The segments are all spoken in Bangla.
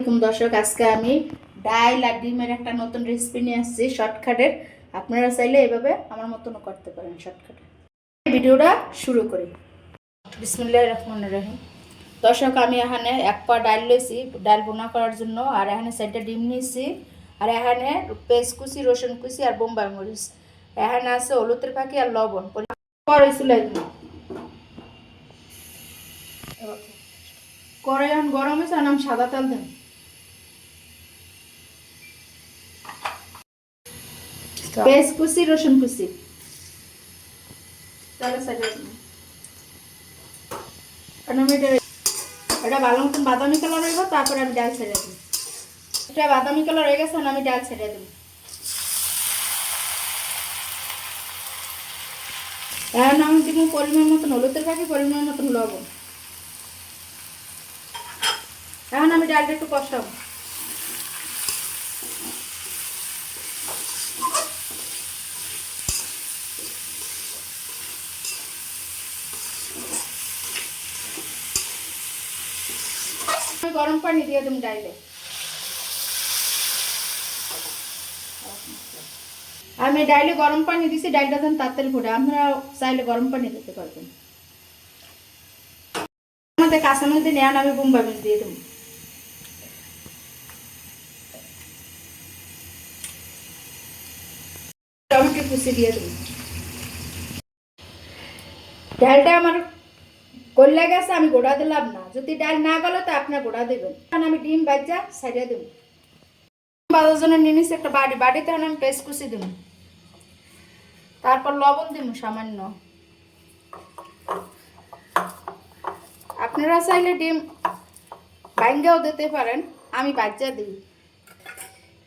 দর্শক, আজকে আমি ডাল আর ডিমের একটা নতুন রেসিপি নিয়ে আসছি শর্টকাটের। আপনারা চাইলে এভাবে আমার মতনও করতে পারেন শর্টকাটে। ভিডিওটা শুরু করি। বিসমিল্লাহির রহমানির রহিম। দর্শক, আমি এখানে এক পা ডাল লইছি ডাল বোনা করার জন্য, আর এখানে 4টা ডিম নিয়েছি, আর এখানে পেঁয়াজ কুচি, রসুন কুচি আর বোম্বাই মরিচ, এখানে আছে হলুদের পাখি আর লবণ। করেছিল কড়াই এখন গরম হয়েছে, আর আমি সাদা তেল দেন। পেঁয়াজ কুচি, রসুন কুচি, এটা ভালো মতন বাদামি কালার হইব, তারপরে আমি ডাল ছেড়ে দিই। এটা বাদামি কালার হয়ে গেছে, আমি ডাল ছেড়ে দিই। এখন আমি দিব পরিমাণ মতন হলুদের পাখি, পরিমাণ মতন লবণ। এখন আমি ডালটা একটু কষাবো। গরম পানি দিয়ে দিম ডাইলে। আমি ডাইলে গরম পানি দিছি, ডালটা যেন তাড়াতাড়ি ফুটে। আপনারা চাইলে গরম পানি দিতে পারবেন। আমাদের কাঁচামরিচ দিয়ে নেন, আমি বোম্বাই মরিচ দিয়ে দেবো। টমেটো কুচি দিয়ে দেবো। ডালটা আমার গলে গেছে, আমি গোড়া দিলাম না। যদি ডাল না গলে তো আপনার গোড়া দেবেন। আমি ডিম বাজা ছাড়িয়ে দেবো। বাজার জন্য নিয়ে নিচ্ছি একটা বাড়িতে আমি পেস্ট কুচি দেবো, তারপর লবণ দেবো সামান্য। আপনারা চাইলে ডিম ভাঙ্গাও দিতে পারেন, আমি বাজা দিই।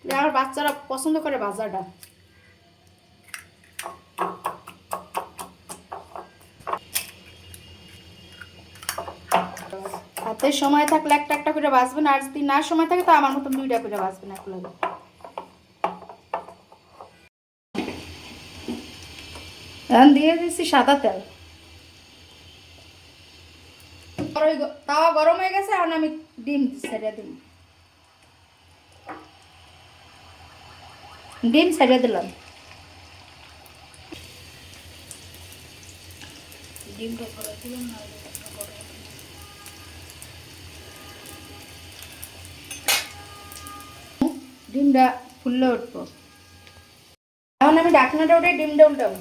আমার বাচ্চারা পছন্দ করে ভাজাটা। হাতে সময় থাকলে একটা একটা করে ভাজবেন, আর যদি না সময় থাকে তো আমার মতন 2টা করে ভাজবেন একলাগে। এখন দিয়ে দিচ্ছি সাদা তেল। তাওয়া গরম হয়ে গেছে, এখন আমি ডিম ছেড়ে দিই। ডিম ছেড়ে দিলাম। ডিমটা করে দিলাম না, ডিমটা ফুললে উঠবো। এখন আমি ঢাকনাটা উঠে ডিমটা উল্টাবো।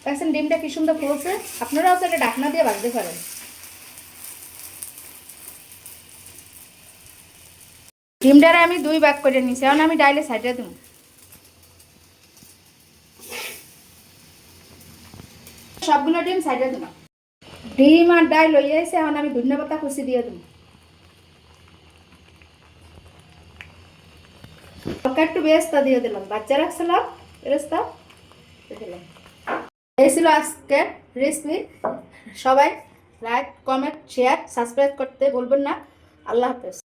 দেখছেন ডিমটা কি সুন্দর ফুলছে। আপনারাও তো এটা ঢাকনা দিয়ে ভাজতে পারেন। ডিমটারে আমি 2 ভাগ করে নিয়েছি, এখন আমি ডাইলে সাইডে দেবো। সবগুলো ডিম সাইডে দেবো। ডিম আর ডাল লইয়া এসে এখন আমি ধনিয়া পাতা কুচি দিয়ে দেবো। একটু বেরেস্তা দিয়ে দিলাম, বাচ্চা রাখছিলাম বেরেস্তা দিলাম। এই ছিল আজকের রেসিপি। সবাই লাইক, কমেন্ট, শেয়ার, সাবস্ক্রাইব করতে বলবেন না। আল্লাহ হাফেজ।